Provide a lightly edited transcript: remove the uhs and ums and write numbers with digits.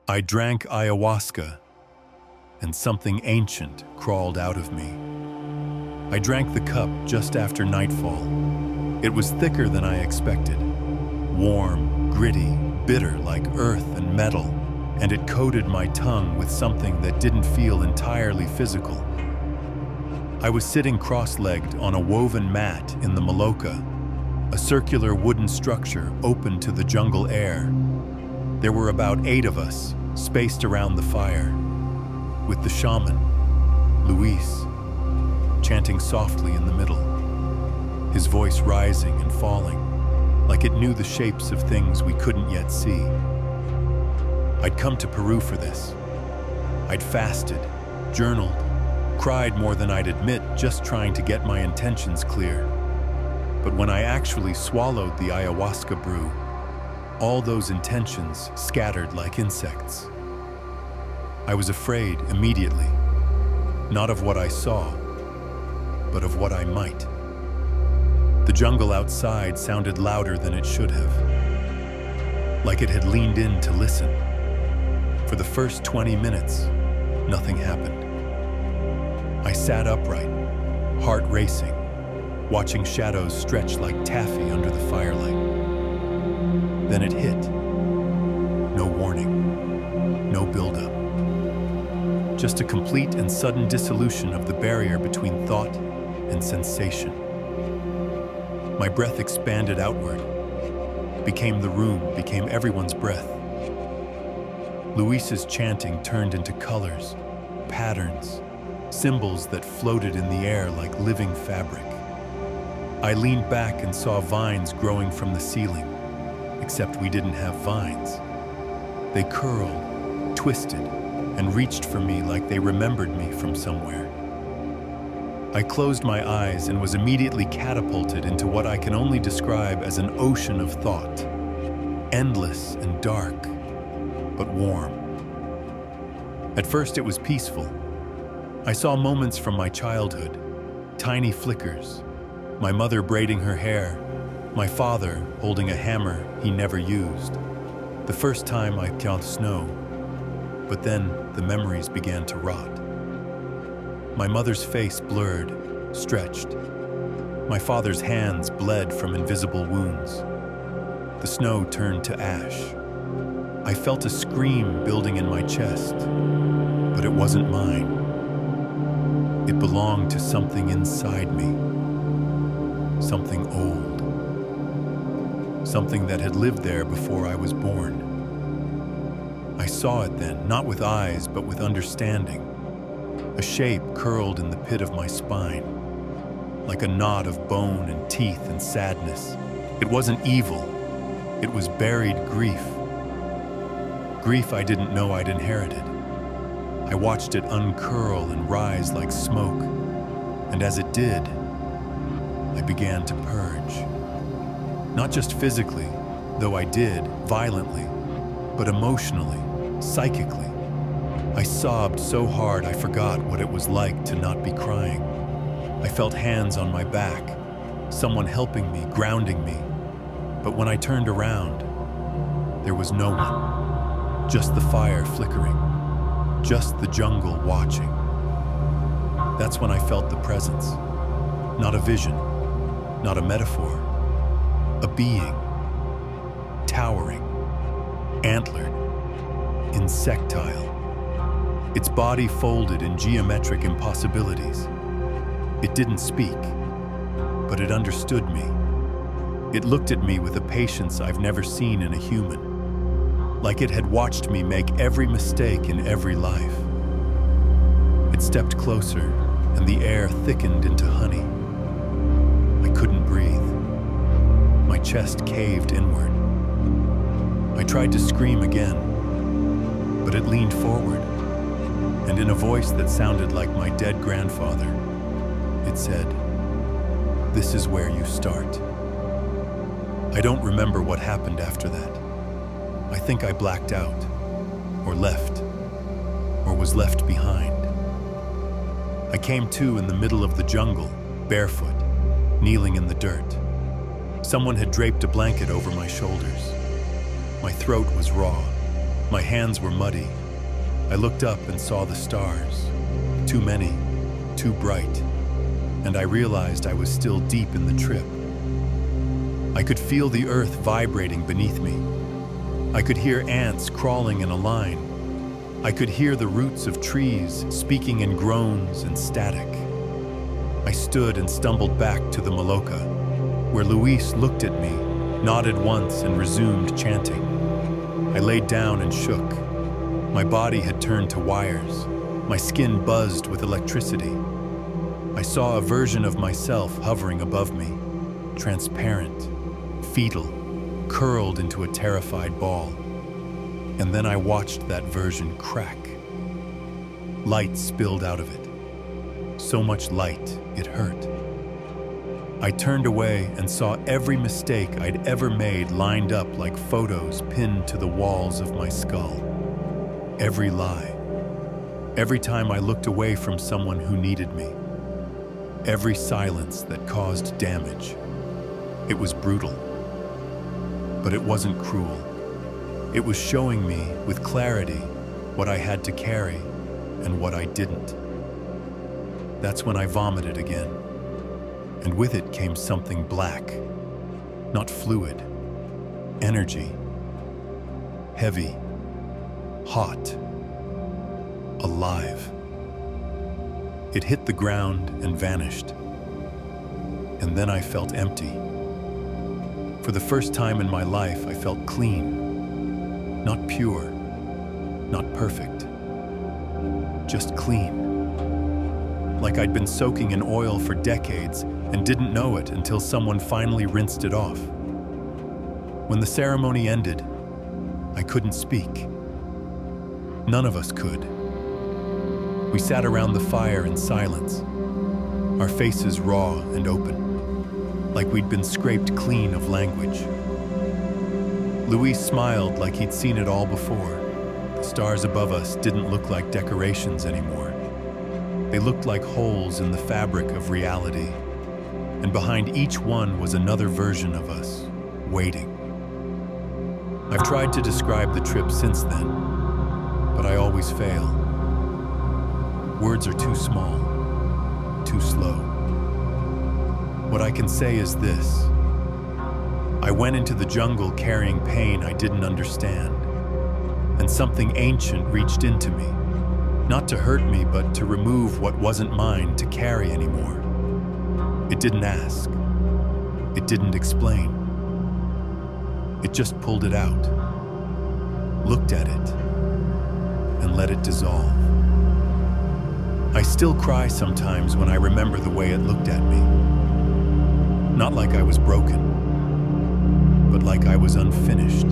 I drank ayahuasca, and something ancient crawled out of me. I drank the cup just after nightfall. It was thicker than I expected. Warm, gritty, bitter like earth and metal, and it coated my tongue with something that didn't feel entirely physical. I was sitting cross-legged on a woven mat in the Maloka, a circular wooden structure open to the jungle air. There were about 8 of us, spaced around the fire, with the shaman, Luis, chanting softly in the middle, his voice rising and falling, like it knew the shapes of things we couldn't yet see. I'd come to Peru for this. I'd fasted, journaled, cried more than I'd admit, just trying to get my intentions clear. But when I actually swallowed the ayahuasca brew, all those intentions scattered like insects. I was afraid immediately, not of what I saw, but of what I might. The jungle outside sounded louder than it should have, like it had leaned in to listen. For the first 20 minutes, nothing happened. I sat upright, heart racing, watching shadows stretch like taffy under the firelight. Then it hit. No warning, no buildup. Just a complete and sudden dissolution of the barrier between thought and sensation. My breath expanded outward, became the room, became everyone's breath. Luis's chanting turned into colors, patterns, symbols that floated in the air like living fabric. I leaned back and saw vines growing from the ceiling. Except we didn't have vines. They curled, twisted, and reached for me like they remembered me from somewhere. I closed my eyes and was immediately catapulted into what I can only describe as an ocean of thought, endless and dark, but warm. At first it was peaceful. I saw moments from my childhood, tiny flickers, my mother braiding her hair, my father holding a hammer he never used, the first time I count snow, but then the memories began to rot. My mother's face blurred, stretched. My father's hands bled from invisible wounds. The snow turned to ash. I felt a scream building in my chest, but it wasn't mine. It belonged to something inside me, something old. Something that had lived there before I was born. I saw it then, not with eyes, but with understanding. A shape curled in the pit of my spine, like a knot of bone and teeth and sadness. It wasn't evil, it was buried grief. Grief I didn't know I'd inherited. I watched it uncurl and rise like smoke, and as it did, I began to purge. Not just physically, though I did, violently, but emotionally, psychically. I sobbed so hard I forgot what it was like to not be crying. I felt hands on my back, someone helping me, grounding me. But when I turned around, there was no one. Just the fire flickering, just the jungle watching. That's when I felt the presence. Not a vision, not a metaphor. A being, towering, antlered, insectile. Its body folded in geometric impossibilities. It didn't speak, but it understood me. It looked at me with a patience I've never seen in a human, like it had watched me make every mistake in every life. It stepped closer, and the air thickened into honey. I couldn't breathe. My chest caved inward. I tried to scream again, but it leaned forward, and in a voice that sounded like my dead grandfather, it said, "This is where you start." I don't remember what happened after that. I think I blacked out, or left, or was left behind. I came to in the middle of the jungle, barefoot, kneeling in the dirt. Someone had draped a blanket over my shoulders. My throat was raw, My hands were muddy. I looked up and saw the stars. Too many, too bright. And I realized I was still deep in the trip. I could feel the earth vibrating beneath me. I could hear ants crawling in a line. I could hear the roots of trees speaking in groans and static. I stood and stumbled back to the Maloka, where Luis looked at me, nodded once, and resumed chanting. I laid down and shook. My body had turned to wires. My skin buzzed with electricity. I saw a version of myself hovering above me, transparent, fetal, curled into a terrified ball. And then I watched that version crack. Light spilled out of it. So much light, it hurt. I turned away and saw every mistake I'd ever made lined up like photos pinned to the walls of my skull. Every lie. Every time I looked away from someone who needed me. Every silence that caused damage. It was brutal. But it wasn't cruel. It was showing me, with clarity, what I had to carry and what I didn't. That's when I vomited again. And with it came something black, not fluid, energy, heavy, hot, alive. It hit the ground and vanished. And then I felt empty. For the first time in my life, I felt clean. Not pure, not perfect. Just clean. Like I'd been soaking in oil for decades and didn't know it until someone finally rinsed it off. When the ceremony ended, I couldn't speak. None of us could. We sat around the fire in silence, our faces raw and open, like we'd been scraped clean of language. Luis smiled like he'd seen it all before. The stars above us didn't look like decorations anymore. They looked like holes in the fabric of reality, and behind each one was another version of us, waiting. I've tried to describe the trip since then, but I always fail. Words are too small, too slow. What I can say is this. I went into the jungle carrying pain I didn't understand, and something ancient reached into me, not to hurt me, but to remove what wasn't mine to carry anymore. It didn't ask. It didn't explain. It just pulled it out, looked at it, and let it dissolve. I still cry sometimes when I remember the way it looked at me. Not like I was broken, but like I was unfinished.